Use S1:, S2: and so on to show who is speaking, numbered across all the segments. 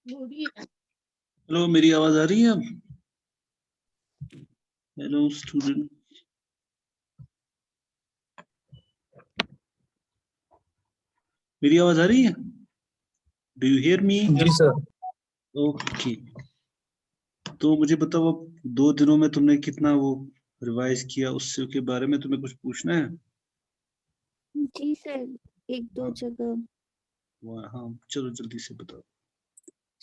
S1: Hello, मेरी आवाज आ रही है अब? हेलो स्टूडेंट, मेरी आवाज आ रही है? Do you hear me?
S2: जी सर।
S1: ओके, तो मुझे बताओ, अब 2 दिनों में तुमने कितना वो रिवाइज किया, उससे के बारे में तुम्हें कुछ पूछना है?
S3: जी सर, एक दो
S1: हाँ।
S3: जगह।
S1: हाँ, चलो जल्दी से बताओ।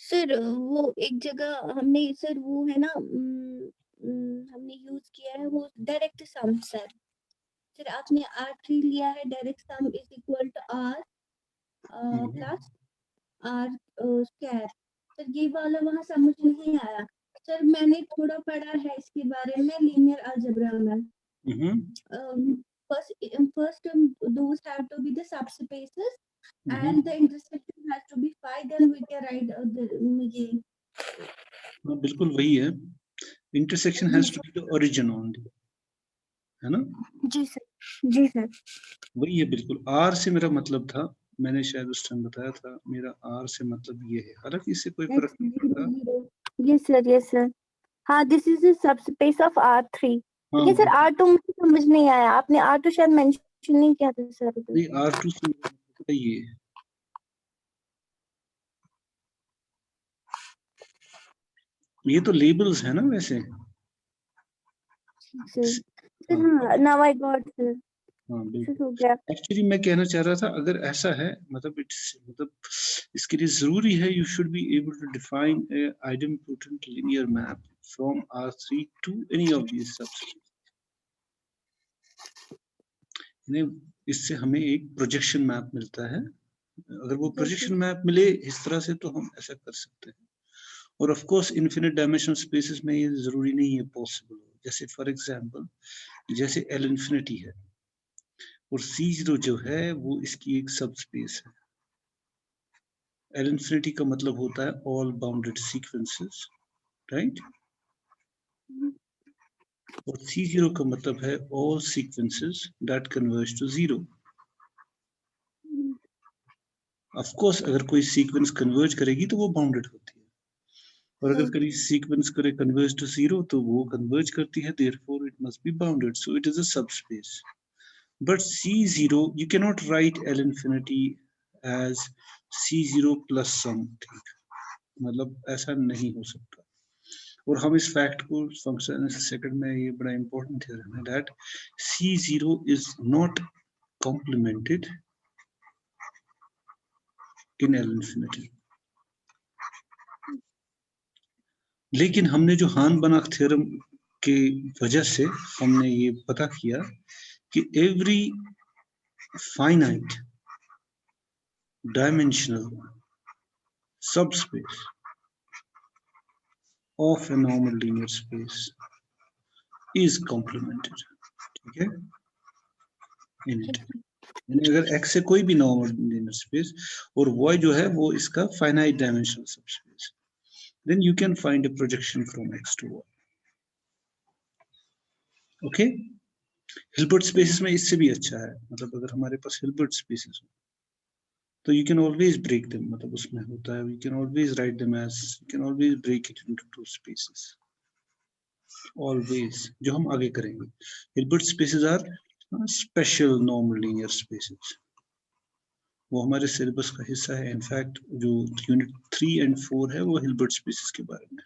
S3: सर वो एक जगह हमने सर वो है ना हमने यूज किया है वो डायरेक्ट सम सर। सर आपने R3 लिया है, direct sum is equal to R plus R square. Sir ये वाला वहाँ समझ नहीं आया। सर मैंने थोड़ा पढ़ा है इसके बारे में लीनियर अलजेब्रा में। first those have to be the subspaces and the intersection has to be phi, then we can write ये
S1: हाँ, बिल्कुल वही है। Intersection has to be the origin only, है ना?
S3: जी सर, जी सर।
S1: वही है बिल्कुल। आर से मेरा मतलब था, मैंने शायद उस टाइम बताया था, मेरा आर से मतलब ये है, हालांकि इससे कोई फर्क नहीं पड़ता।
S3: Yes sir. हाँ, this is the subspace of R3।
S1: हाँ,
S3: लेकिन सर R2 मुझे समझ नहीं आया, आपने R2 शायद मेंशन नहीं किया था सर।
S1: नहीं, R2 से मेरा मतलब है ये। ये तो लेबल्स है ना वैसे।
S3: सर हाँ, नाउ आई गॉट सर।
S1: हाँ बिल्कुल।
S3: हो गया।
S1: एक्चुअली मैं कहना चाह रहा था, अगर ऐसा है मतलब इसके लिए जरूरी है you should be able to define a idempotent linear map from R3 to any of these subspace. इससे हमें एक प्रोजेक्शन मैप मिलता है। अगर वो प्रोजेक्शन मैप मिले इस तरह से तो हम ऐसा कर सकते हैं। और of course infinite dimensional spaces में ये जरूरी नहीं है पॉसिबल। जैसे फॉर एग्जांपल, जैसे L इंफिनिटी है और C0 जो है वो इसकी एक सब स्पेस है। L इंफिनिटी का मतलब होता है ऑल बाउंडेड सीक्वेंसेस, राइट? और C0 का मतलब है all sequences that converge to zero. Of course अगर कोई सीक्वेंस कन्वर्ज करेगी तो वो बाउंडेड होती है, और अगर कोई सीक्वेंस करे कन्वर्ज टू जीरो तो वो कन्वर्ज करती है, therefore it must be bounded, so it is a subspace. But C0, you cannot write L infinity as C0 plus something, मतलब ऐसा नहीं हो सकता। और हम इस फैक्ट को फंक्शन सेकंड में, ये बड़ा इंपॉर्टेंट थ्योरम है that C0 is not complemented in L infinity। लेकिन हमने जो हान-बनाख थ्योरम के वजह से हमने ये पता किया कि every finite dimensional subspace of a normal linear space is complemented, ठीक है, in it। यानी अगर X से कोई भी नॉर्मल लिनियर स्पेस और Y जो है वो इसका finite dimensional subspace, then you can find a projection from X to Y। Okay, Hilbert spaces में इससे भी अच्छा है, मतलब अगर हमारे पास हिल्बर्ट स्पेसेस हो तो you can always break them, मतलब उसमें होता है you can always write them as, you can always break it into two spaces, always, जो हम आगे करेंगे। Hilbert spaces are special normal linear spaces, वो हमारे सिलेबस का हिस्सा है। इनफैक्ट जो यूनिट 3 एंड 4 है वो हिल्बर्ट स्पेसेस के बारे में।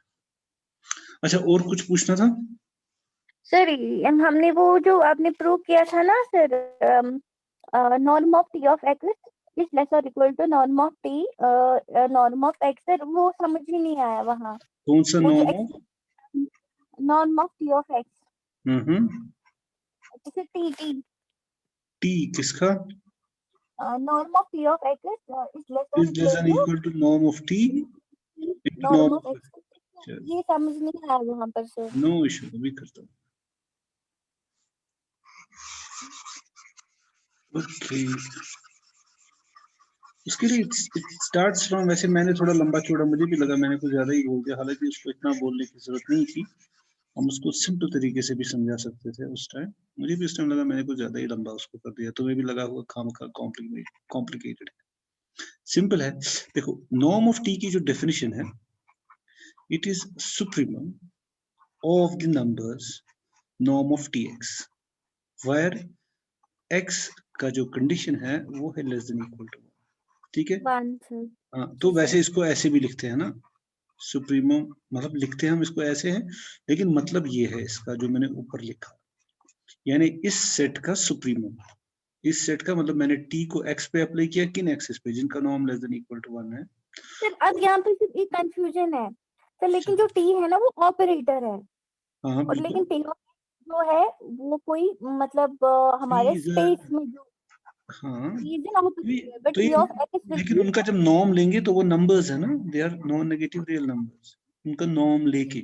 S1: अच्छा, और कुछ पूछना था?
S3: सर हमने वो जो आपने प्रूव किया था ना sir, norm of T of X is less और equal to norm of T norm of X, sir वो समझ ही नहीं आया वहाँ।
S1: कौन सा norm of?
S3: Norm of T of X, जैसे
S1: T किसका?
S3: Norm of T of X
S1: is less and equal to norm of T into
S3: norm
S1: norm
S3: of
S1: of
S3: X। ये समझ नहीं आया वहाँ पर सर।
S1: नो इशू, अभी करता हूँ। ओके, उसके लिए इट स्टार्ट्स फ्रॉम, वैसे मैंने थोड़ा लंबा चौड़ा, मुझे भी लगा मैंने कुछ ज्यादा ही बोल दिया, हालांकि उसको इतना बोलने की जरूरत नहीं थी, हम उसको सिंपल तरीके से भी समझा सकते थे उस टाइम। मुझे भी उस टाइम लगा मैंने कुछ ज्यादा ही लंबा उसको कर दिया, तुम्हें भी लगा हुआ काम का कॉम्प्लिकेटेड है। सिंपल है। देखो नॉर्म ऑफ टी की जो डेफिनेशन है, it is supremum of the numbers norm of T x, where x का जो कंडीशन है वो है लेस देन इक्वल टू 1। ठीक है,
S3: 1 सर।
S1: हाँ तो
S3: जी
S1: वैसे
S3: सर।
S1: इसको ऐसे भी लिखते हैं ना, सुप्रीमम मतलब लिखते हैं हम इसको ऐसे हैं, लेकिन मतलब ये है इसका जो मैंने ऊपर लिखा, यानी इस सेट का सुप्रीमम। इस सेट का मतलब मैंने टी को एक्स पे अप्लाई किया, किन एक्सिस पे, जिनका norm less than equal to 1 है।
S3: सर अब यहाँ पे सिर्फ एक कंफ्यूजन है सर, लेकिन जो टी है ना वो ऑपरेटर है,
S1: हाँ हाँ
S3: और
S1: बिल्कुल।
S3: लेकिन टी जो है वो कोई मतलब हमारे
S1: T is
S3: स्पेस में जो
S1: हाँ
S3: टी इज एन ऑपरेटर है, बट
S1: तो
S3: टी
S1: ये,
S3: ऑफ एक्स विल
S1: लेकिन
S3: बी।
S1: उनका जब नॉर्म लेंगे तो वो नंबर्स है ना, they are non negative real numbers, उनका नॉर्म लेके,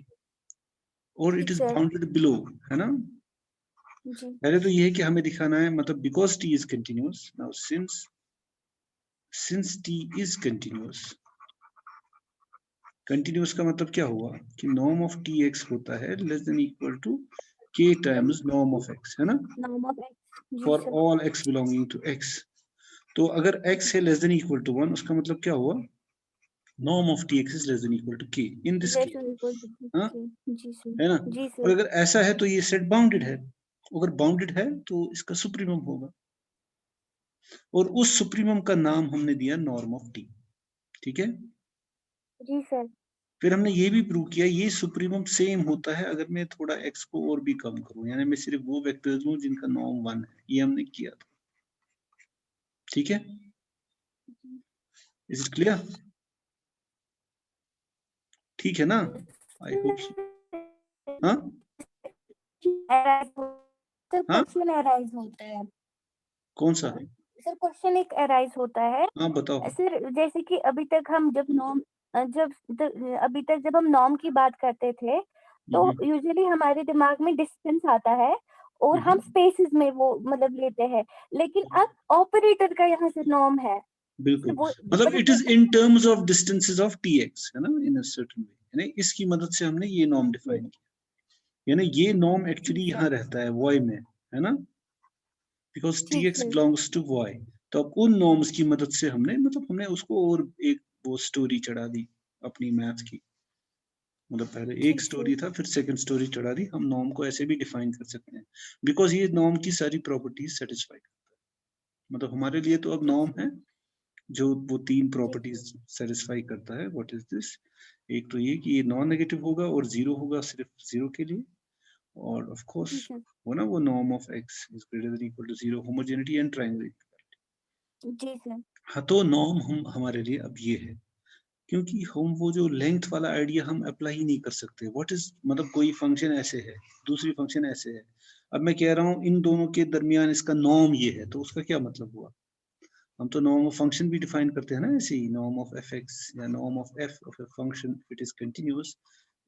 S1: और इट
S3: ठीक
S1: इज
S3: सर।
S1: बाउंडेड बिलो, है ना।
S3: जी
S1: पहले तो ये है कि हमें दिखाना है, मतलब because T is continuous, now since T is continuous, continuous का मतलब क्या हुआ कि नॉर्म ऑफ टी एक्स होता है less than equal to k times norm of x, है ना,
S3: नॉर्म ऑफ एक्स। जी
S1: for
S3: sir.
S1: All x belonging to x। तो अगर x है लेस देन इक्वल टू 1, उसका मतलब क्या हुआ, norm of tx is less than equal to k in this
S3: less
S1: case,
S3: than equal to
S1: हाँ,
S3: k. जी सर।
S1: है ना।
S3: जी
S1: और
S3: सर।
S1: अगर ऐसा है तो ये सेट बाउंडेड है, अगर बाउंडेड है तो इसका सुप्रीमम होगा, और उस सुप्रीमम का नाम हमने दिया नॉर्म ऑफ टी। ठीक है,
S3: जी सर।
S1: फिर हमने ये भी प्रूव किया ये सुप्रीमम सेम होता है अगर मैं थोड़ा x को और भी कम करूं, यानी मैं सिर्फ वो वेक्टर्स लूं जिनका नॉर्म 1 है, ये हमने किया था। ठीक है, इज इट क्लियर, ठीक है ना, आई होप सो। हाँ
S3: सर
S1: हाँ,
S3: क्वेश्चन अराइज होता है।
S1: कौन सा,
S3: सर क्वेश्चन एक अराइज होता है
S1: हाँ बताओ।
S3: सर, जैसे कि अभी तक हम जब नॉर्म अभी तक जब हम नॉर्म की बात करते थे तो
S1: हम्म,
S3: यूजुअली हमारे दिमाग में डिस्टेंस आता है और हम
S1: हम्म,
S3: स्पेसेस में वो मतलब लेते हैं, लेकिन अब ऑपरेटर का यहाँ से नॉर्म है सर
S1: बिल्कुल,
S3: वो
S1: मतलब
S3: मतलब
S1: it is in terms of distances of TX, है ना, इन अ सर्टेन वे, यानी इसकी मदद से हमने ये नॉर्म डिफाइन किया, यानी ये नॉर्म एक्चुअली
S3: ठीक है।
S1: यहाँ रहता है वाई में, है ना, बिकॉज
S3: ठीक
S1: टीएक्स
S3: है।
S1: Belongs to Y. तो अब उन नॉर्म्स की मदद से हमने, मतलब हमने उसको और एक वो स्टोरी चढ़ा दी अपनी मैथ की, मतलब पहले एक
S3: ठीक है।
S1: स्टोरी था फिर सेकंड स्टोरी चढ़ा दी, हम नॉर्म को ऐसे भी डिफाइन कर सकते हैं, बिकॉज ये नॉर्म की सारी प्रॉपर्टीज सेटिस्फाई, मतलब हमारे लिए तो अब
S3: ठीक
S1: नॉर्म
S3: है।
S1: है जो वो तीन
S3: जी
S1: प्रॉपर्टीज सेटिस्फाई करता है। व्हाट इज दिस, एक तो ये कि ये नॉन नेगेटिव होगा और जीरो होगा सिर्फ जीरो के लिए, और ऑफ कोर्स
S3: ठीक है।
S1: वो ना वो norm of x is greater than equal to zero, homogeneity and triangle.
S3: जी सर।
S1: हाँ तो नॉर्म हम हमारे लिए अब ये है, क्योंकि हम वो जो लेंथ वाला आइडिया हम अप्लाई ही नहीं कर सकते। व्हाट इज, मतलब कोई फंक्शन ऐसे है, दूसरी फंक्शन ऐसे है, अब मैं कह रहा हूँ इन दोनों के दरमियान इसका नॉर्म ये है, तो उसका क्या मतलब हुआ, हम तो नॉर्म ऑफ फंक्शन भी डिफाइन करते हैं ना ऐसे ही, नॉर्म ऑफ एफ एक्स या norm of F of a function it is continuous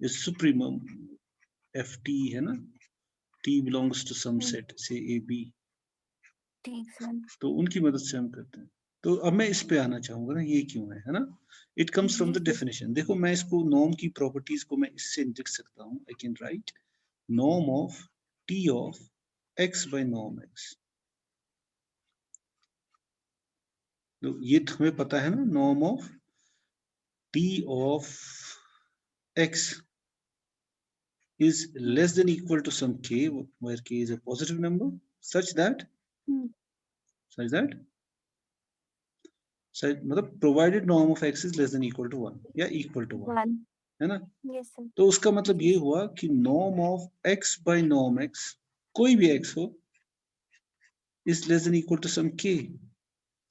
S1: is supremum F T, है ना, T belongs to some set से ए बी,
S3: ठीक सर।
S1: तो उनकी मदद से हम करते हैं। तो अब मैं इस पे आना चाहूंगा ना, ये क्यों है ना, इट कम्स फ्रॉम
S3: जी
S1: द
S3: सर।
S1: डेफिनेशन। देखो मैं इसको नॉर्म की प्रॉपर्टीज को मैं इससे लिख सकता हूँ, I can write norm of T of x by norm x, तो ये तुम्हें पता है ना, norm of T of x is less than equal to some k, where k is a positive number, such that
S3: hmm.
S1: such that मतलब provided norm of x is less than equal to 1 या equal to 1,
S3: 1।
S1: है ना।
S3: Yes sir.
S1: तो उसका मतलब
S3: जी
S1: ये
S3: sir.
S1: हुआ कि norm of x by norm x, कोई भी x हो, is less than equal to some k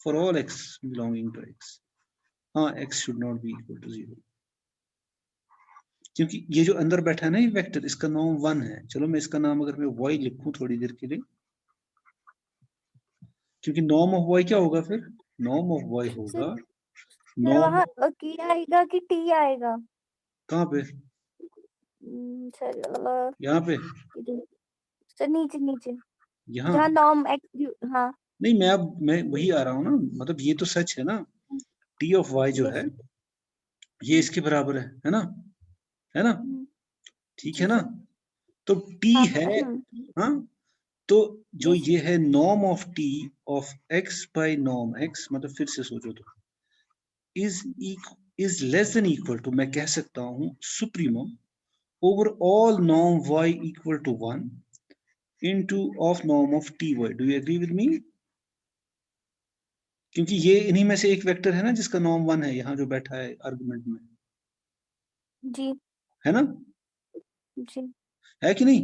S1: for all x belonging to x। हाँ, x should not be equal to 0, क्योंकि ये जो अंदर बैठा है ना ये वेक्टर, इसका नॉर्म 1 है। चलो मैं इसका नाम अगर मैं y लिखूं थोड़ी देर के लिए, क्योंकि नॉर्म ऑफ y क्या होगा फिर, नॉर्म ऑफ y
S3: सर
S1: होगा
S3: सर
S1: नॉर्म,
S3: वहाँ की आएगा कि टी आएगा?
S1: कहाँ पे,
S3: सर
S1: यहाँ पे,
S3: इधर सर नीचे नीचे
S1: यहाँ,
S3: जहाँ नॉर्म एक्स। हाँ।
S1: नहीं मैं अब मैं वही आ रहा हूँ ना, मतलब ये तो सच है ना, टी ऑफ वाई जो
S3: यस
S1: है
S3: सर।
S1: ये इसके बराबर है ना, है ना, ठीक है
S3: जी
S1: ना।
S3: सर।
S1: तो टी
S3: हाँ।
S1: है, हाँ, तो जो
S3: यस।
S1: ये है norm of T of x by norm x, मतलब फिर से सोचो तो, is less than equal to, मैं कह सकता हूं supremum over all norm y equal to 1 into of norm of ty. Do you agree with me? क्योंकि ये इन्हीं में से एक वेक्टर है ना जिसका नॉर्म 1 है, यहाँ जो बैठा है आर्गुमेंट में,
S3: जी
S1: है ना,
S3: जी
S1: है कि नहीं?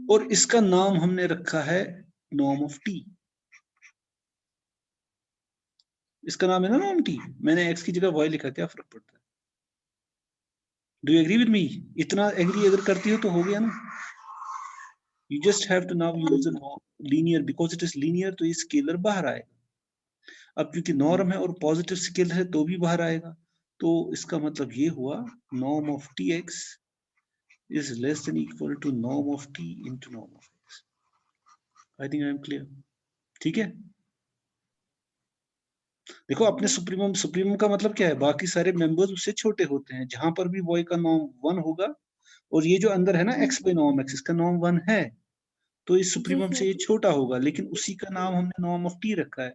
S1: और इसका नाम हमने रखा है नॉर्म ऑफ टी। इसका नाम है ना नॉर्म टी, मैंने एक्स की जगह वाई लिखा, क्या फर्क पड़ता है? Do you agree with me? इतना एग्री अगर करती हो तो हो गया ना। You just have to now use linear, because it is linear, तो ये स्केलर बाहर आएगा। अब क्योंकि नॉर्म है और पॉजिटिव स्केलर है तो भी बाहर आएगा, तो इसका मतलब ये हुआ norm of T x is less than equal to norm of t into norm of x. I think I am clear. ठीक है? देखो अपने सुप्रीमम का मतलब क्या है, बाकी सारे मेंबर्स उससे छोटे होते हैं, जहां पर भी y का नॉर्म 1 होगा, और ये जो अंदर है ना x बाय नॉर्म x, इसका नॉर्म 1 है, तो इस सुप्रीमम से ये छोटा होगा, लेकिन उसी का नाम हमने नॉर्म ऑफ t रखा है।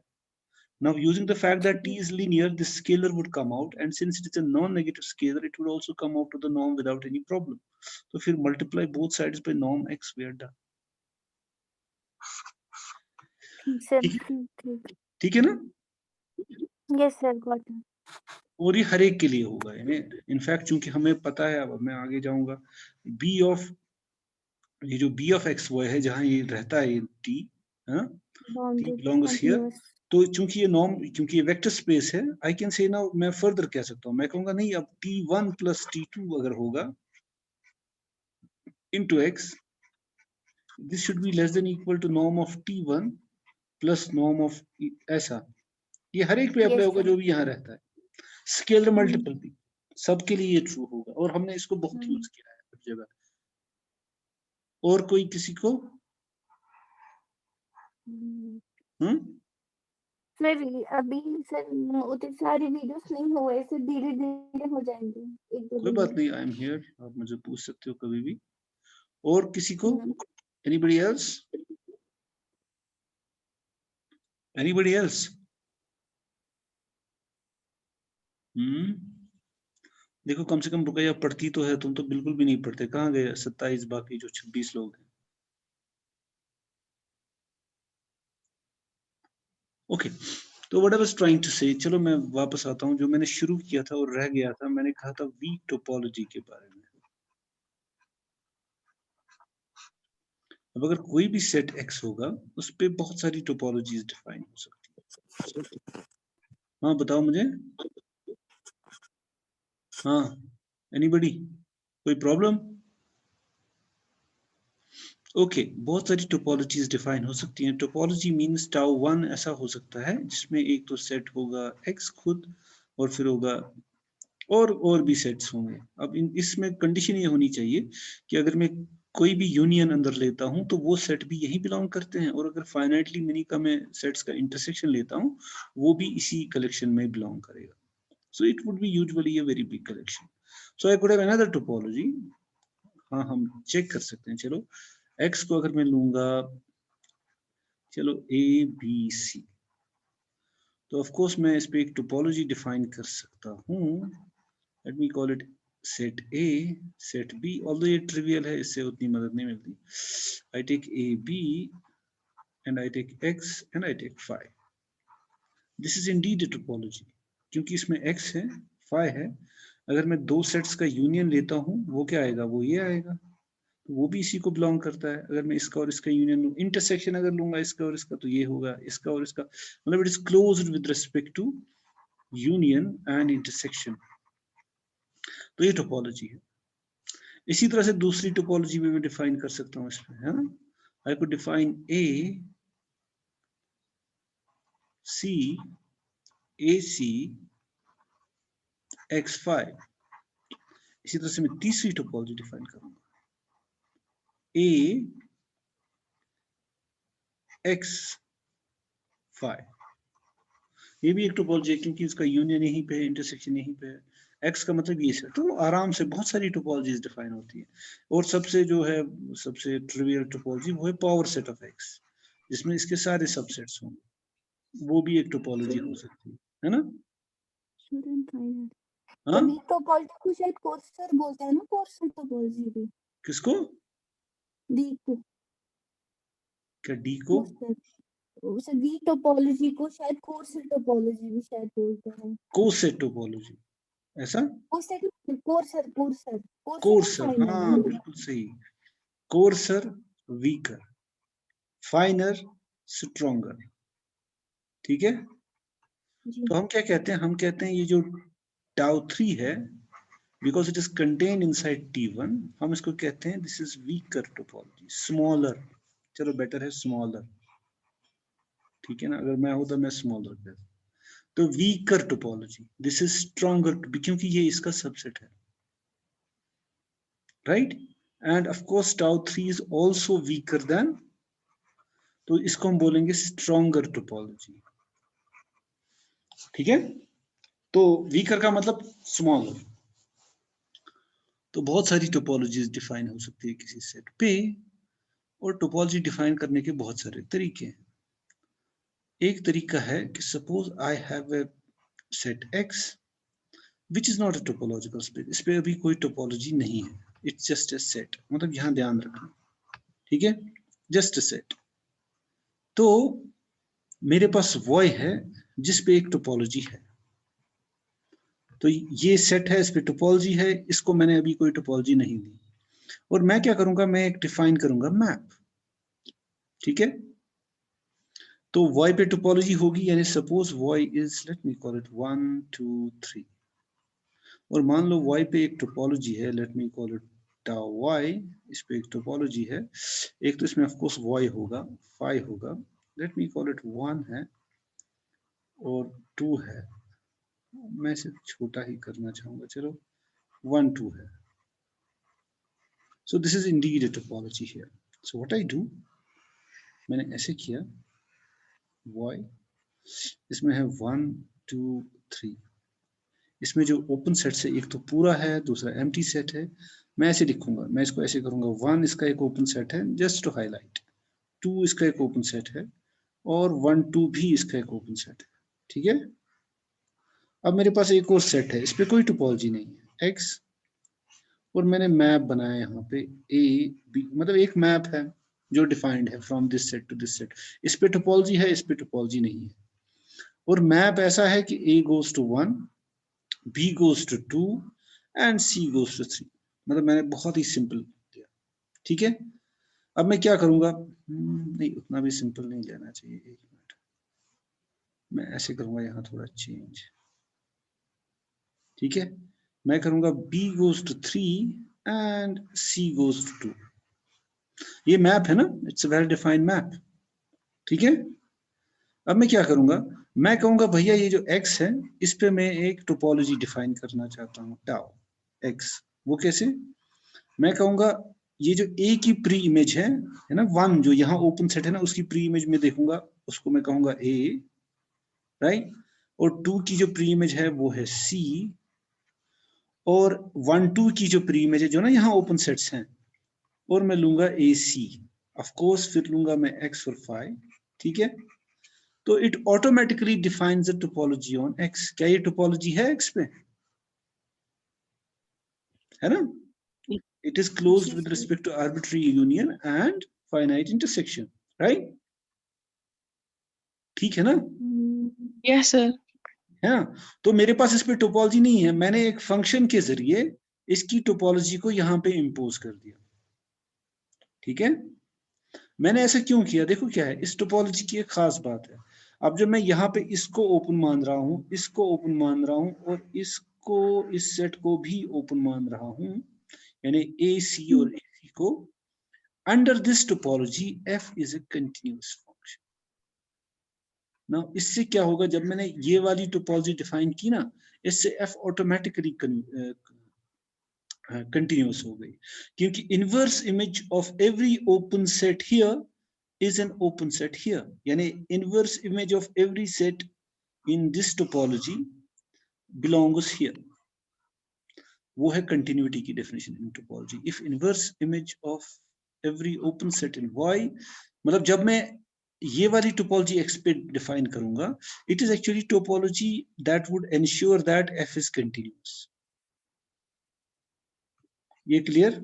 S1: Now using the fact that t is linear, this scalar would come out, and since it is a non-negative scalar, it would also come out to the norm without any problem. तो फिर multiply both sides by norm x, we are done. ठीक है ना?
S3: Yes sir, got it.
S1: और ये हर एक के लिए होगा, इनफैक्ट चूंकि हमें पता है, अब मैं आगे जाऊंगा, b ऑफ, ये जो b ऑफ एक्स वो है जहां ये रहता है, ये t, हाँ, t belongs here, तो चूंकि ये नॉर्म, क्योंकि ये वेक्टर स्पेस है, आई कैन से नाउ, मैं फर्दर कह सकता हूँ, मैं कहूंगा नहीं, अब t1 प्लस t2 अगर होगा into x, this should be less than equal to norm of t1 plus norm of, ऐसा ये हर एक पे अप्लाई होगा जो भी यहाँ रहता है, स्केलर मल्टीपल भी, सबके लिए ये ट्रू होगा, और हमने इसको बहुत यूज किया है हर जगह। और कोई किसी को
S3: सर अभी सर उतनी सारी वीडियोस नहीं हुए, ऐसे धीरे धीरे हो जाएंगे, एक दो
S1: कोई
S3: दिन
S1: बात
S3: में।
S1: नहीं, आई एम हियर, आप मुझे पूछ सकते हो कभी भी। और किसी को, एनीबडी एल्स, एनीबडी एल्स? देखो कम से कम रुकैया पढ़ती तो है, तुम तो बिल्कुल भी नहीं पढ़ते, कहाँ गए 27 बाकी जो 26 लोग हैं? ओके, तो what I was trying to say, चलो मैं वापस आता हूँ, जो मैंने शुरू किया था और रह गया था, मैंने कहा था वीक टोपोलॉजी के बारे में। अब अगर कोई भी सेट एक्स होगा, उस पे बहुत सारी टोपोलॉजीज डिफाइन हो सकती है। हाँ बताओ मुझे, हाँ, एनीबडी, कोई प्रॉब्लम? ओके, बहुत सारी टोपोलॉजीज डिफाइन हो सकती हैं। टोपोलॉजी मींस टाउ 1 ऐसा हो सकता है जिसमें एक तो सेट होगा एक्स खुद, और फिर होगा और भी सेट्स होंगे। अब इसमें कंडीशन ये होनी चाहिए कि अगर मैं कोई भी यूनियन अंदर लेता हूं तो वो सेट भी यही बिलोंग करते हैं, और अगर फाइनाइटली मिनी का मैं सेट्स का इंटरसेक्शन लेता हूं वो भी इसी कलेक्शन में बिलोंग करेगा। सो it would B usually a very big collection. So I could have another topology. हाँ, हम चेक कर सकते हैं। चलो एक्स को अगर मैं लूंगा, चलो ए बी सी, तो ऑफ कोर्स मैं इस पे एक टोपोलॉजी डिफाइन कर सकता हूँ। Let me call it set A, set B, although ये ट्रिवियल है, इससे उतनी मदद नहीं मिलती। I take A B and I take x and I take phi. This is indeed a topology, क्योंकि इसमें एक्स है, फाई है। अगर मैं दो सेट्स का यूनियन लेता हूँ वो क्या आएगा, वो ये आएगा, वो भी इसी को बिलोंग करता है। अगर मैं इसका और इसका यूनियन लूं, इंटरसेक्शन अगर लूंगा इसका और इसका, तो ये होगा इसका और इसका, मतलब it is closed with respect to union and intersection. तो ये टोपोलॉजी है। इसी तरह से दूसरी टोपोलॉजी में मैं डिफाइन कर सकता हूँ इसमें, है ना। I could define A C, A C x five. इसी तरह से मैं तीसरी टोपोलॉजी डिफाइन करूंगा, ए एक्स फाइव। ये भी एक टोपोलॉजी है क्योंकि इसका यूनियन यहीं पे है, इंटरसेक्शन यहीं पे है। एक्स का मतलब ये सेट, तो आराम से बहुत सारी टोपोलॉजीज डिफाइन होती है। और सबसे जो है, सबसे ट्रिवियल टोपोलॉजी वो है पावर सेट ऑफ एक्स, जिसमें इसके सारे सबसेट्स होंगे, वो भी एक टोपोलॉजी हो सकती है। है ना? हाँ,
S3: वीक टोपोलॉजी को शायद कोर्सर बोलते हैं ना, कोर्सर टोपोलॉजी भी
S1: किसको?
S3: वीक को
S1: क्या डी को?
S3: कोर्सर वीक टोपोलॉजी को शायद कोर्सर टोपोलॉजी भी शायद बोलते हैं।
S1: कोसेट टोपोलॉजी, ऐसा?
S3: कोर्सर कोर्सर कोर्सर
S1: कोर्सर, हाँ बिल्कुल सही। कोर्सर वीकर, फाइनर स्ट्रॉन्गर, ठीक है?
S3: जी।
S1: तो हम क्या कहते हैं? हम कहते हैं ये जो टाउ 3 है, because it is contained inside T1, हम इसको कहते हैं this is weaker topology, smaller. चलो बेटर है स्मॉलर, ठीक है ना? अगर मैं होता मैं स्मॉलर कहता। तो weaker topology, this is stronger, क्योंकि ये इसका सबसेट है, right? End of course tau 3 is also weaker then, तो इसको हम बोलेंगे स्ट्रॉन्गर टोपोलॉजी, ठीक है? तो वीकर का मतलब स्मॉलर। तो बहुत सारी टोपोलॉजीज डिफाइन हो सकती है किसी सेट पे, और टोपोलॉजी डिफाइन करने के बहुत सारे तरीके हैं। एक तरीका है कि suppose I have a set X which is not a topological space, इस पे अभी कोई टोपोलॉजी नहीं है, इट्स जस्ट ए सेट, मतलब यहां ध्यान रखना, ठीक है? Just a set. तो मेरे पास वॉय है जिस पे एक टोपोलॉजी है, तो ये सेट है, इस पे टोपोलॉजी है, इसको मैंने अभी कोई टोपोलॉजी नहीं दी, और मैं क्या करूंगा? मैं एक डिफाइन करूंगा मैप, ठीक है? तो y पे टोपोलॉजी होगी, यानी suppose y is, late me call it 1 2 3, और मान लो y पे एक टोपोलॉजी है, late me call it tau y, इस पे एक टोपोलॉजी है, एक तो इसमें ऑफ कोर्स y होगा, 5 होगा, लेट मी कॉल इट 1 है और 2 है, मैं सिर्फ छोटा ही करना चाहूंगा, चलो 1 2 है। So this is indeed a topology here. So what I do, मैंने ऐसे किया, y इसमें है 1 2 3, इसमें जो ओपन सेट है एक तो पूरा है, दूसरा एम्प्टी सेट है, मैं ऐसे लिखूंगा, मैं इसको ऐसे करूंगा, 1 इसका एक ओपन सेट है जस्ट टू हाईलाइट, 2 इसका एक ओपन सेट है, और 1 2 भी इसका एक ओपन सेट है, ठीक है? अब मेरे पास एक और सेट है, इस पे कोई टोपोलॉजी नहीं है, x, और मैंने मैप बनाया यहाँ पे a b, मतलब एक मैप है जो डिफाइंड है from this set to this set, इस पे टोपोलॉजी है, इस पे टोपोलॉजी नहीं है, और मैप ऐसा है कि a goes to 1, B goes to 2 and C goes to 3, मतलब मैंने बहुत ही सिंपल दिया, ठीक है? अब मैं क्या करूंगा? नहीं, उतना भी सिंपल नहीं लेना चाहिए, एक मिनट, मैं ऐसे करूंगा, यहाँ थोड़ा चेंज, ठीक है? मैं करूंगा B goes to 3 and C goes to 2, ये मैप है ना, इट्स वेल डिफाइंड मैप, ठीक है? अब मैं क्या करूंगा? मैं कहूंगा भैया ये जो x है, इस पे मैं एक टोपोलॉजी डिफाइन करना चाहता हूँ, टाउ x, वो कैसे? मैं कहूंगा ये जो a की प्री इमेज है ना, 1 जो यहाँ ओपन सेट है ना, उसकी प्री इमेज में देखूंगा, उसको मैं कहूंगा a, राइट? और 2 की जो प्री इमेज है वो है c, और 1 2 की जो प्री इमेज है जो ना यहाँ ओपन सेट्स हैं, और मैं लूंगा ac, ऑफ कोर्स फिर लूंगा मैं x और 5, ठीक है? तो it automatically defines the topology on x, क्या ये टोपोलॉजी है x पे? है ना? It is closed with respect to arbitrary union and finite intersection, right? ठीक है ना?
S2: Yes, sir.
S1: है ना? तो मेरे पास इस पे टोपोलॉजी नहीं है, मैंने एक फंक्शन के जरिए इसकी टोपोलॉजी को यहाँ पे इम्पोज कर दिया, ठीक है? मैंने ऐसा क्यों किया? देखो क्या है, इस टोपोलॉजी की एक खास बात है, अब जब मैं यहाँ पे इसको ओपन मान रहा हूँ, इसको ओपन मान रहा हूँ, और इसको, इस सेट को भी ओपन मान रहा हूँ, यानी ए सी और ए सी को, under this topology f is a continuous function. ना इससे क्या होगा, जब मैंने ये वाली टोपोलॉजी डिफाइन की ना, इससे f ऑटोमेटिकली कंटिन्यूअस हो गई, क्योंकि inverse image of every open set here is an open set here, यानी inverse image of every set in this topology belongs here, वो है continuity की definition in topology. If inverse image of every open set in Y, मतलब जब मैं ये वाली topology x पे डिफाइन करूंगा, it is actually topology that would ensure that F is continuous. ये क्लियर?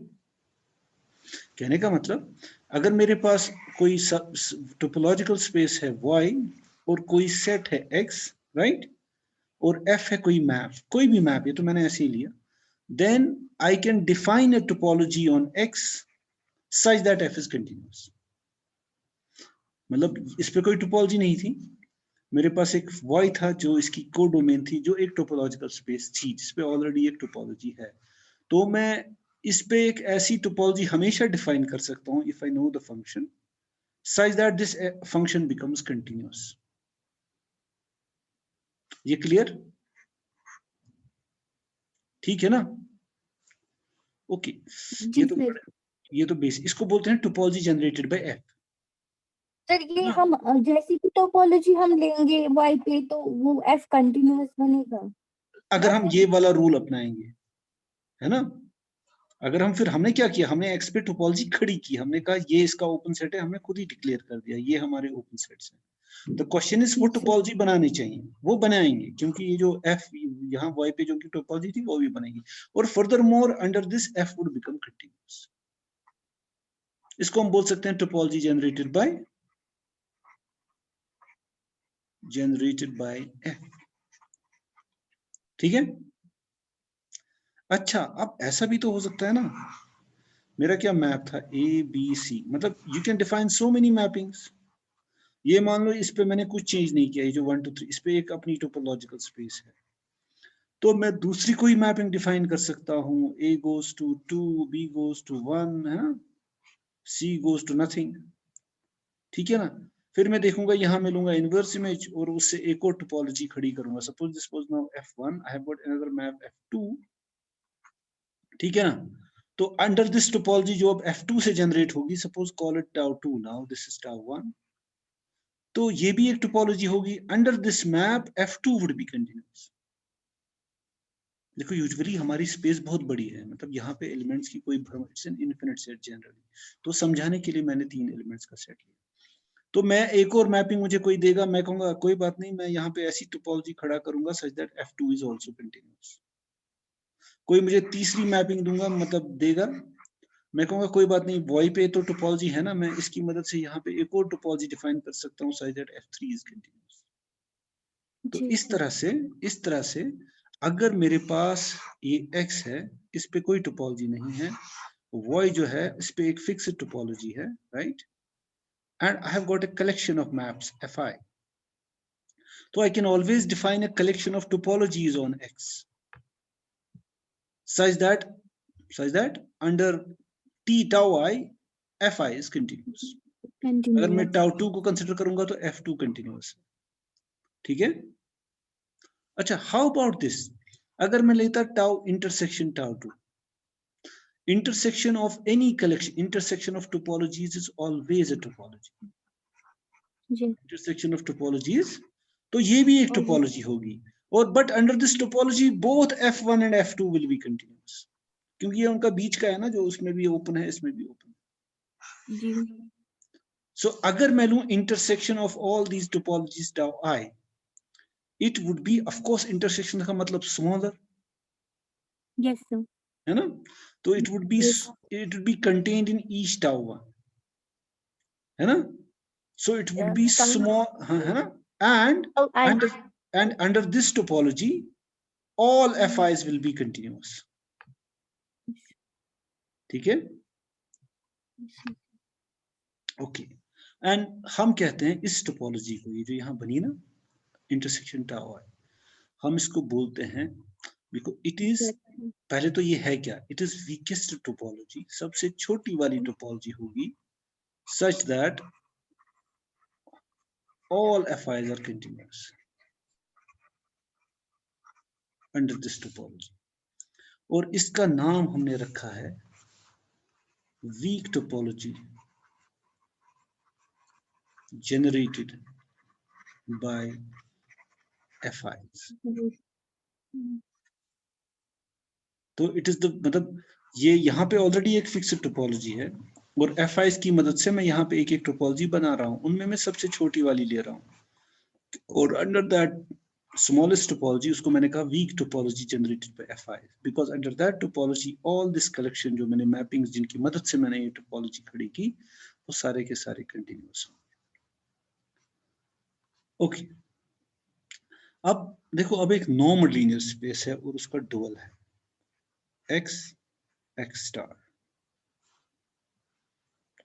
S1: कहने का मतलब अगर मेरे पास कोई टोपोलॉजिकल स्पेस है y और कोई सेट है x, राइट, और f है कोई मैप, कोई भी मैप, ये तो मैंने ऐसे ही लिया, then I can define a topology on x such that f is continuous। मतलब इस पे कोई टोपोलॉजी नहीं थी, मेरे पास एक y था जो इसकी कोडोमेन थी, जो एक टोपोलॉजिकल स्पेस थी जिसपे ऑलरेडी एक टोपोलॉजी है, तो मैं इस पे एक ऐसी टोपोलॉजी हमेशा डिफाइन कर सकता हूं if I know the function such that this function becomes continuous। ये क्लियर? ठीक है ना? ओके,
S3: जी सर।
S1: ये तो बेसिक, इसको बोलते हैं topology generated by F.
S3: Sir ये हम जैसी भी टोपोलॉजी हम लेंगे y पे तो वो f कंटिन्यूअस बनेगा?
S1: अगर हम ये वाला रूल अपनाएंगे, है ना, अगर हम फिर हमने क्या किया, हमने एक्स पे टोपोलॉजी खड़ी की, हमने कहा ये इसका ओपन सेट है, हमने खुद ही डिक्लेयर कर दिया ये हमारे ओपन सेट्स हैं। द क्वेश्चन इज वो टोपोलॉजी बनानी चाहिए, वो बनाएंगे, क्योंकि ये जो एफ यहाँ y पे जो की टोपोलॉजी थी वो भी बनेगी, और further more under this F would become continuous. इसको हम बोल सकते हैं टोपोलॉजी जनरेटेड बाय एफ। ठीक है? अच्छा, अब ऐसा भी तो हो सकता है ना, मेरा क्या मैप था ए बी सी, मतलब you can define so many mappings. ये मान लो इस पे मैंने कुछ चेंज नहीं किया, ये जो 1 2 3 इस पे एक अपनी टोपोलॉजिकल स्पेस है, तो मैं दूसरी कोई मैपिंग डिफाइन कर सकता हूँ, a goes to 2, b goes to 1, है ना, c goes to nothing। ठीक है ना? फिर मैं देखूंगा यहाँ मैं लूंगा इनवर्स इमेज और उससे एक और टोपोलॉजी खड़ी करूंगा, suppose now f1 I have got another map f2। ठीक है ना? तो अंडर दिस टोपोलॉजी जो अब f2 से जनरेट होगी, suppose call it tau 2, now this is tau 1, तो ये भी एक टोपोलॉजी होगी under this map f2 would be continuous. देखो यूजुअली हमारी स्पेस बहुत बड़ी है, मतलब यहाँ पे एलिमेंट्स की कोई it's an infinite set generally, तो समझाने के लिए मैंने 3 एलिमेंट्स का सेट लिया। तो मैं एक और मैपिंग मुझे कोई देगा, मैं कहूंगा कोई बात नहीं, मैं यहाँ पे ऐसी टोपोलॉजी खड़ा करूंगा such that f2 is also continuous. कोई मुझे तीसरी मैपिंग दूंगा, मतलब देगा, मैं कहूंगा कोई बात नहीं, y पे तो टोपोलॉजी है ना, मैं इसकी मदद से यहाँ पे एक और टोपोलॉजी डिफाइन कर सकता हूँ such that f3 is continuous. तो इस तरह से अगर मेरे पास ये x है, इस पे कोई टोपोलॉजी नहीं है, y जो है इस पे एक फिक्स्ड टोपोलॉजी है, right, and I have got a collection of maps fi, so I can always define a collection of topologies on x such that under t tau I fi is continuous। अगर मैं tau 2 को consider करूंगा तो f2 continuous है। ठीक है? अच्छा, how about this, अगर मैं लेता tau intersection tau 2, intersection of any collection, intersection of topologies is always a topology। intersection of topologies, तो ये भी एक टोपोलॉजी होगी, और but under this topology both f1 and f2 will be continuous, क्योंकि ये उनका बीच का है ना, जो उसमें भी ओपन है इसमें भी ओपन है। सो अगर मैं लूं intersection of all these topologies tau I, it would B of course intersection का मतलब स्मॉलर,
S3: यस सर,
S1: है ना, तो it would B contained in each tau 1, है ना, सो इट वुड बी स्मॉल, है ना, and under this topology all fi's will be continuous। ठीक है? ओके, एंड हम कहते हैं इस टोपोलॉजी को, ये जो यहाँ बनी ना इंटरसेक्शन tau I, हम इसको बोलते हैं, बिकॉज इट इज, पहले तो ये है क्या, इट इज वीकेस्ट टोपोलॉजी, सबसे छोटी वाली टोपोलॉजी होगी such that all fi's are continuous under this topology, और इसका नाम हमने रखा है weak topology generated by fi's। तो इट इज द, मतलब ये यहाँ पे ऑलरेडी एक फिक्स्ड टोपोलॉजी है, और FIs की मदद से मैं यहाँ पे एक एक टोपोलॉजी बना रहा हूँ, उनमें मैं सबसे छोटी वाली ले रहा हूँ और अंडर दैट smallest topology उसको मैंने कहा weak topology generated by FI because under that topology all this collection जो मैंने mappings जिनकी मदद से मैंने ये topology खड़ी की वो सारे के सारे continuous होंगे। ओके, अब देखो, अब एक नॉर्मल लीनियर स्पेस है और उसका डुअल है x x star।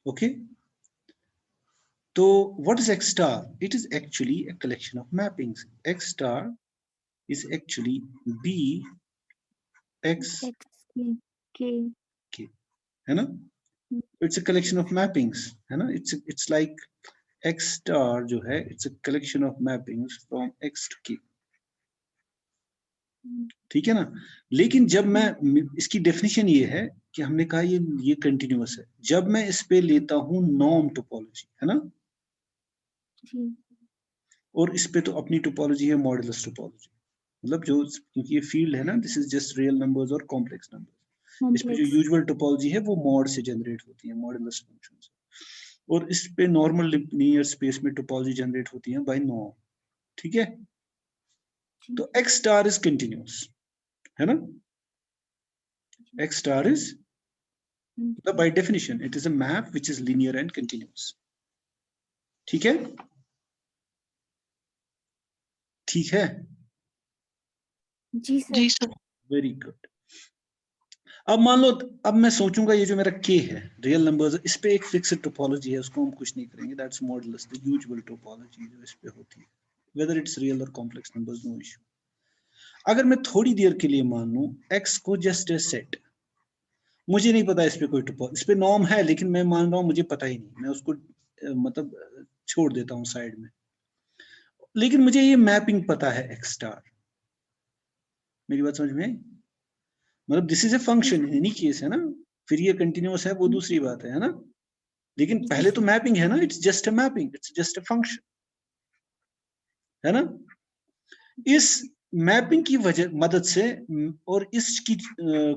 S1: ओके, तो what is x star? It is actually a collection of mappings. X star is actually B x
S3: K
S1: है ना, it's a collection of mappings है ना, it's like x star जो है it's a collection of mappings from x to k, ठीक है ना। लेकिन जब मैं इसकी डेफिनेशन ये है कि हमने कहा ये कंटिन्यूअस है, जब मैं इस पे लेता हूं नॉर्म टोपोलॉजी है ना, और इस पे तो अपनी टोपोलॉजी है मॉडुलस टोपोलॉजी, मतलब जो, क्योंकि ये फील्ड है ना, this is just real numbers और कॉम्प्लेक्स नंबर्स, इस पे जो यूजुअल टोपोलॉजी है वो मॉड से जनरेट होती है, मॉडुलस फंक्शन से, और इस पे नॉर्मल लीनियर स्पेस में टोपोलॉजी जनरेट होती है बाय नॉर्म, ठीक है। तो x स्टार इज कंटिन्यूअस है ना, x star is by definition it is a map which is linear and continuous, ठीक है, ठीक है
S3: जी सर।
S1: Very good. अब मान लो, अब मैं सोचूंगा ये जो मेरा k है रियल नंबर्स, इस पे एक फिक्स्ड टोपोलॉजी है, उसको हम कुछ नहीं करेंगे, that's modulus the usual topology जो इस पे होती है, वेदर इट्स रियल और कॉम्प्लेक्स नंबर्स नो इशू। अगर मैं थोड़ी देर के लिए मान लूं x को जस्ट ए सेट, मुझे नहीं पता इस पे कोई टोपोलॉजी, इस पे नॉर्म है लेकिन मैं मान रहा हूं मुझे पता ही नहीं, मैं उसको मतलब छोड़ देता हूं साइड में, लेकिन मुझे ये मैपिंग पता है x स्टार, मेरी बात समझ में आई? मतलब this is a function in any case है ना, फिर ये कंटिन्यूअस है वो दूसरी बात है ना, लेकिन पहले तो मैपिंग है ना, it's just a mapping, it's just a function है ना। इस मैपिंग की वजह मदद से और इसकी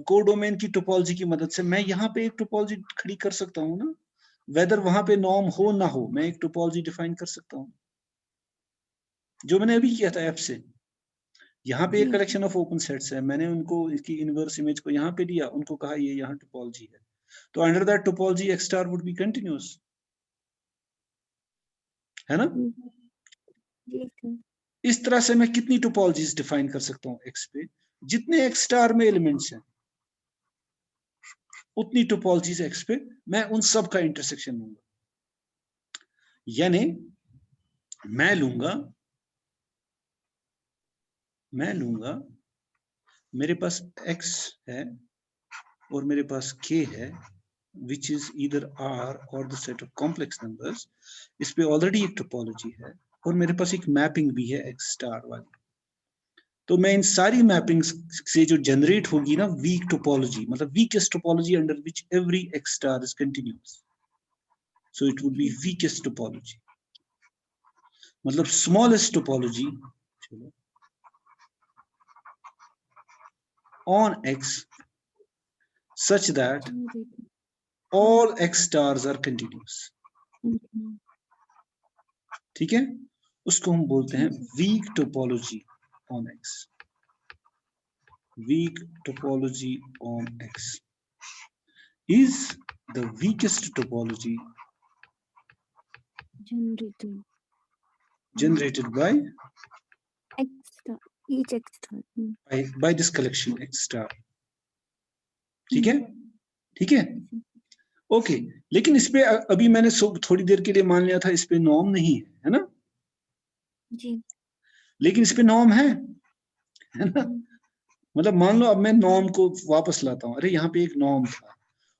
S1: कोडोमेन की टोपोलॉजी की मदद से मैं यहाँ पे एक टोपोलॉजी खड़ी कर सकता हूँ ना, वेदर वहां पे नॉर्म हो ना हो, मैं एक टोपोलॉजी डिफाइन कर सकता हूँ, जो मैंने अभी किया था ऐप से। यहाँ पे एक कलेक्शन ऑफ ओपन सेट्स है, मैंने उनको इसकी इनवर्स इमेज को यहाँ पे दिया, उनको कहा ये यहाँ टोपोलॉजी है, तो under that topology x star would be continuous है ना। इस तरह से मैं कितनी टोपोलॉजीज डिफाइन कर सकता हूँ x पे, जितने x स्टार में एलिमेंट्स हैं उतनी टोपोलॉजीज x पे, मैं उन सब का इंटरसेक्शन लूंगा, यानी मैं लूंगा मेरे पास x है और मेरे पास k है which is either R or the set of complex numbers, इस पे ऑलरेडी एक टोपोलॉजी है और मेरे पास एक मैपिंग भी है x स्टार वाली, तो मैं इन सारी मैपिंग्स से जो जनरेट होगी ना वीक टोपोलॉजी, मतलब weakest topology under which every x star is continuous, so it would be weakest topology, मतलब smallest topology on x such that all x stars are continuous, ठीक है, उसको हम बोलते हैं week topology on x, weak topology on x is the weakest topology generated by
S3: each x star
S1: by this collection x star, ठीक है, ठीक है, ओके। लेकिन इस पे अभी मैंने थोड़ी देर के लिए मान लिया था इस पे नॉर्म नहीं है ना
S3: जी,
S1: लेकिन इस पे नॉर्म है ना, मतलब मान लो अब मैं नॉर्म को वापस लाता हूं, अरे यहाँ पे एक नॉर्म था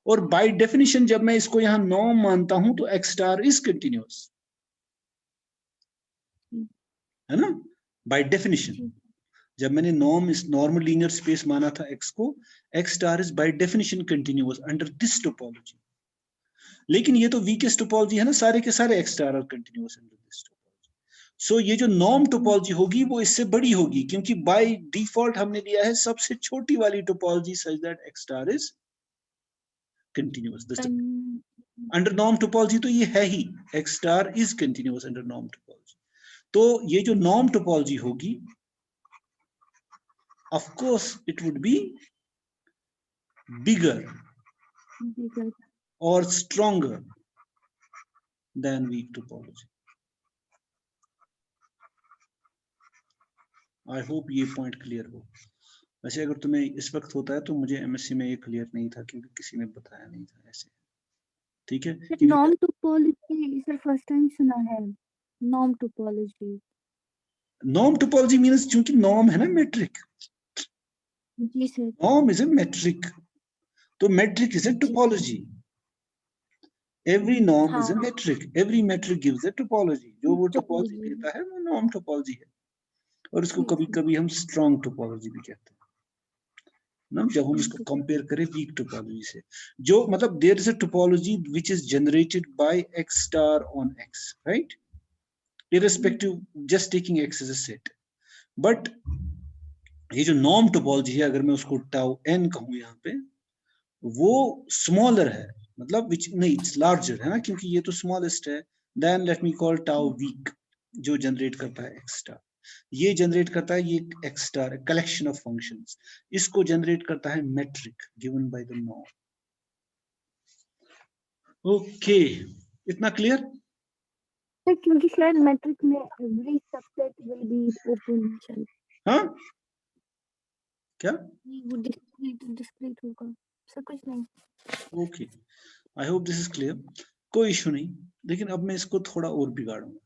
S1: और बाय डेफिनेशन जब मैं इसको यहाँ नॉर्म मानता हूं तो x स्टार इज कंटिन्यूअस है ना, बाय डेफिनेशन जब मैंने नॉर्म इस नॉर्मल लीनियर स्पेस माना था x को, x star is by definition continuous under this topology, लेकिन ये तो वीकेस्ट टोपोलॉजी है ना, सारे के सारे x star are continuous under this topology, so ये जो नॉर्म टोपोलॉजी होगी वो इससे बड़ी होगी, क्योंकि बाय डिफॉल्ट हमने लिया है सबसे छोटी वाली topology such that x star is continuous, under norm topology तो ये है ही, X star is continuous under norm topology. तो ये जो नॉर्म टोपोलॉजी होगी, of course it would be bigger और stronger than weak topology. I hope ये पॉइंट क्लियर हो। वैसे अगर तुम्हें इस वक्त होता है तो मुझे एमएससी में ये क्लियर नहीं था क्योंकि किसी ने बताया नहीं था ऐसे, ठीक है।
S3: Norm topology sir first time सुना है, norm topology.
S1: Norm topology means चूंकि नॉर्म है ना मेट्रिक,
S3: जी sir.
S1: Norm is a metric, तो metric is a topology. Every norm is a metric. Every metric gives a topology. जो वो topology देता है वो norm topology है, और इसको कभी-कभी हम strong topology भी कहते हैं ना, जब हम इसको compare करें weak topology से। जो मतलब there is a topology which is generated by x star on x, right? Irrespective, just taking x as a set. But ये जो norm topology है, अगर मैं उसको tau n कहूँ यहाँ पे, वो smaller है, मतलब which नहीं, it's larger है ना, क्योंकि ये तो smallest है। Then let me call tau weak, जो generate करता है x star। ये generate करता है ये x star, collection of functions। इसको generate करता है metric given by the norm। Okay, इतना clear?
S3: क्योंकि शायद मैट्रिक में every subset will be open।
S1: हाँ क्या?
S3: वो डिस्क्रीट होगा सर, कुछ नहीं।
S1: Okay, I hope this is clear। कोई इशू नहीं, लेकिन अब मैं इसको थोड़ा और बिगाड़ूंगा।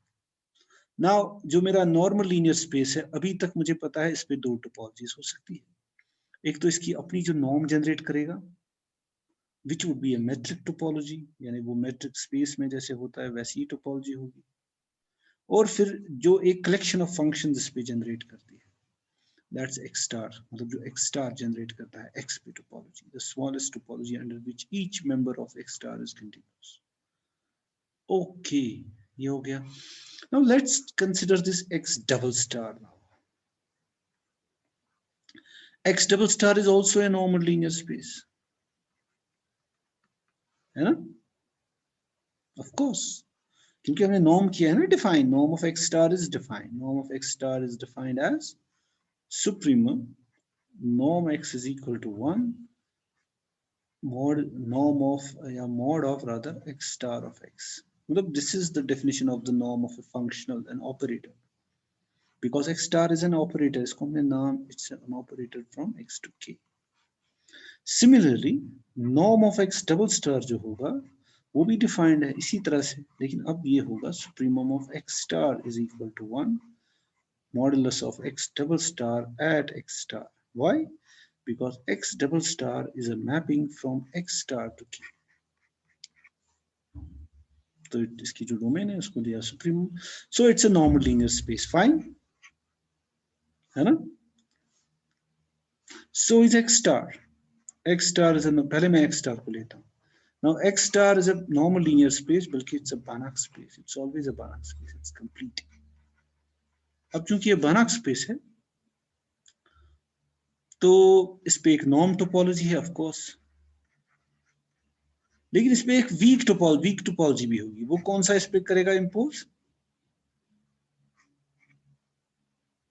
S1: नाउ जो मेरा नॉर्मल लीनियर स्पेस है, अभी तक मुझे पता है इस पे दो टोपोलॉजीज हो सकती है। एक तो इसकी अपनी जो नॉर्म जनरेट करेगा, which would be a metric topology, यानी वो मेट्रिक स्पेस में जैसे होता है वैसी ही टोपोलॉजी होगी। और फिर जो एक कलेक्शन ऑफ फंक्शंस इस पे जनरेट करती है, दैट्स एक्स स्टार, मतलब जो एक्स स्टार जनरेट करता है एक्स पे topology, the smallest topology under which each member of x star is continuous. Okay, ये हो गया। Now let's consider this X double star now. X double star is also a normal linear space, है ना? Of course, क्योंकि हमने norm किया है ना define, norm of X star is defined. Norm of X star is defined as supremum norm X is equal to 1 mod norm of mod of rather X star of X. मतलब this is the definition of the norm of a functional an operator. Because X star is an operator, इसको हमने नाम, it's an operator from X to K. Similarly, norm of X double star जो होगा वो भी defined है इसी तरह से, लेकिन अब ये होगा supremum of X star is equal to 1 modulus of X double star at X star. Why? Because X double star is a mapping from X star to K. तो इसकी जो डोमेन है उसको दिया supremum. So it's a normal linear space. Fine, है ना? So is X star. X star is a, पहले मैं X star को लेता हूँ। Now X star is a normal linear space, बल्कि it's a Banach space. It's always a Banach space. It's complete. अब चूंकि ये Banach space है, तो इस पे एक norm topology है, of course. लेकिन इस पे एक weak topology भी होगी। वो कौन सा इस पे करेगा impose?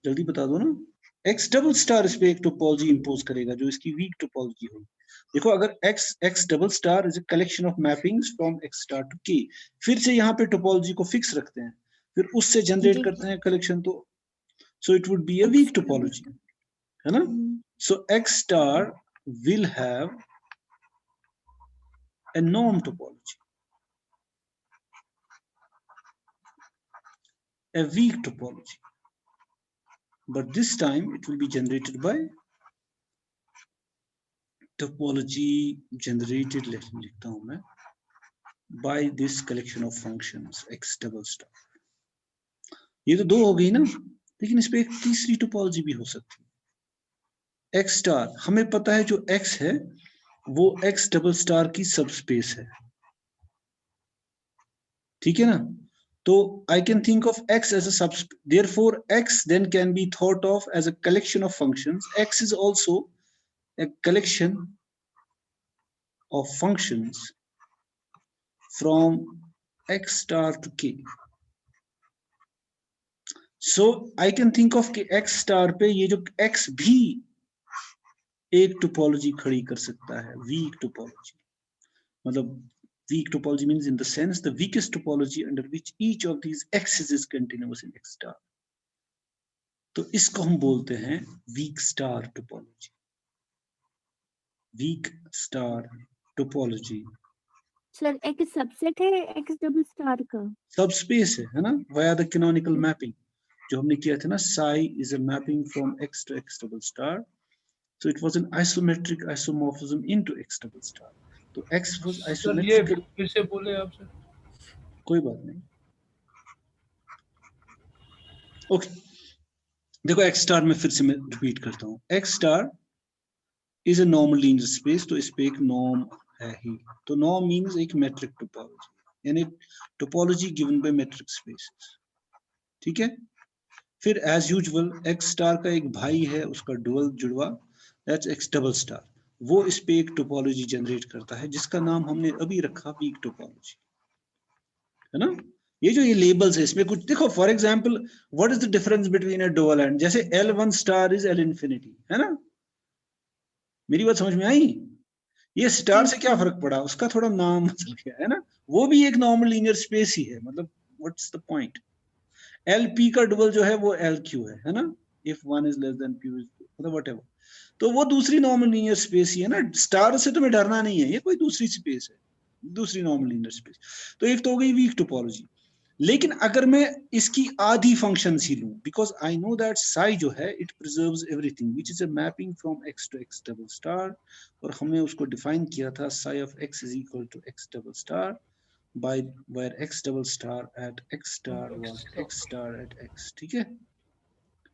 S1: जल्दी बता दो ना। X double star इस पे एक topology impose करेगा जो इसकी weak topology होगी। देखो, अगर X double star is a collection of mappings from X star to K, फिर से यहाँ पे topology को fix रखते हैं, फिर उससे generate करते हैं collection, तो so it would be a weak topology, है ना? So X star will have a norm topology, a weak topology, but this time it will be generated by topology generated, लिखता हूं मैं, by this collection of functions X double star. ये तो दो हो गई ना, लेकिन इस पे एक तीसरी टोपोलॉजी भी हो सकती है। X स्टार, हमें पता है जो X है वो X डबल स्टार की सबस्पेस है, ठीक है ना? तो I can think of X as a subspace. Therefore, X then can be thought of as a collection of functions. X is also a collection of functions from x star to k. So I can think of कि x star पे ये जो x भी एक topology खड़ी कर सकता है, वीक टोपोलॉजी. मतलब weak topology means in the sense the weakest topology under which each of these x's is continuous in x star. तो इसको हम बोलते हैं weak star topology. weak star topology.
S3: Sir एक सबसेट है एक्स डबल स्टार का.
S1: Subspace है ना, via the canonical mapping जो हमने किया था ना, psi is a mapping from x to x double star. So it was an isometric isomorphism into x double star. तो x was isometric.
S4: फिर से बोले आप सर.
S1: कोई बात नहीं. ओके देखो x स्टार में फिर से मैं रिपीट करता हूँ. x star is a normal linear space. तो इस पे एक नॉर्म है ही. तो नॉर्म मींस एक मेट्रिक टोपोलॉजी, यानी topology given by metric spaces. ठीक है. फिर एज यूजुअल x स्टार का एक भाई है, उसका डुअल जुड़वा, दैट्स x डबल स्टार. वो इस पे एक टोपोलॉजी जनरेट करता है जिसका नाम हमने अभी रखा वीक टोपोलॉजी, है ना. ये जो ये लेबल्स है इसमें कुछ देखो. For example what is the difference between a dual and, जैसे L1 star is L infinity, है ना. मेरी बात समझ में आई. ये स्टार से क्या फर्क पड़ा, उसका थोड़ा नाम बदल गया, है ना. वो भी एक नॉर्मल लीनियर स्पेस ही है. मतलब व्हाट्स द पॉइंट. LP का डुअल जो है वो LQ है ना. If one is less than P मतलब व्हाटएवर. तो वो दूसरी नॉर्मल लीनियर स्पेस ही है ना. स्टार से तुम्हें डरना नहीं है, ये कोई दूसरी स्पेस है, दूसरी नॉर्मल लीनियर स्पेस. तो एक तो हो गई वीक टोपोलॉजी. लेकिन अगर मैं इसकी आधी फंक्शंस ही लूं, because I know that psi जो है it preserves everything which is a mapping from x to x double star. और हमने उसको डिफाइन किया था psi of x is equal to x double star by where x double star at x star was x star at x. ठीक है.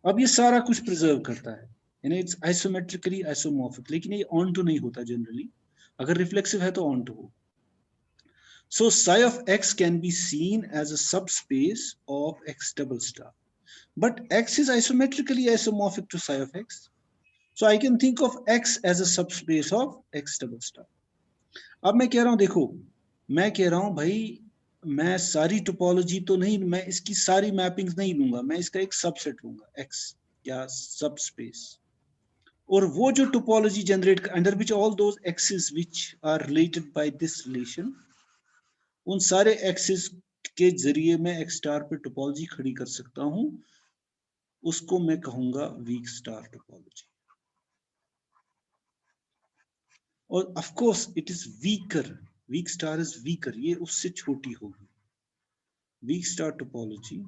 S1: अब ये सारा कुछ प्रिजर्व करता है, यानी इट्स आइसोमेट्रिकली आइसोमॉर्फिक. लेकिन ये ऑन टू नहीं होता जनरली. अगर रिफ्लेक्सिव है तो ऑन टू हो. So psi of x can be seen as a subspace of x double star, but x is isometrically isomorphic to psi of x. So I can think of x as a subspace of x double star. अब मैं कह रहा हूं, देखो मैं कह रहा हूं भाई, मैं सारी टोपोलॉजी तो नहीं, मैं इसकी सारी मैपिंग्स नहीं लूंगा, मैं इसका एक सबसेट लूंगा x या सबस्पेस. और वो जो topology generate under which all those x's which are related by this relation, उन सारे एक्सिस के जरिए मैं एक्स स्टार पे टोपोलॉजी खड़ी कर सकता हूं. उसको मैं कहूंगा वीक स्टार टोपोलॉजी. और of course it is weaker. Week star is weaker, ये उससे छोटी होगी. Week star topology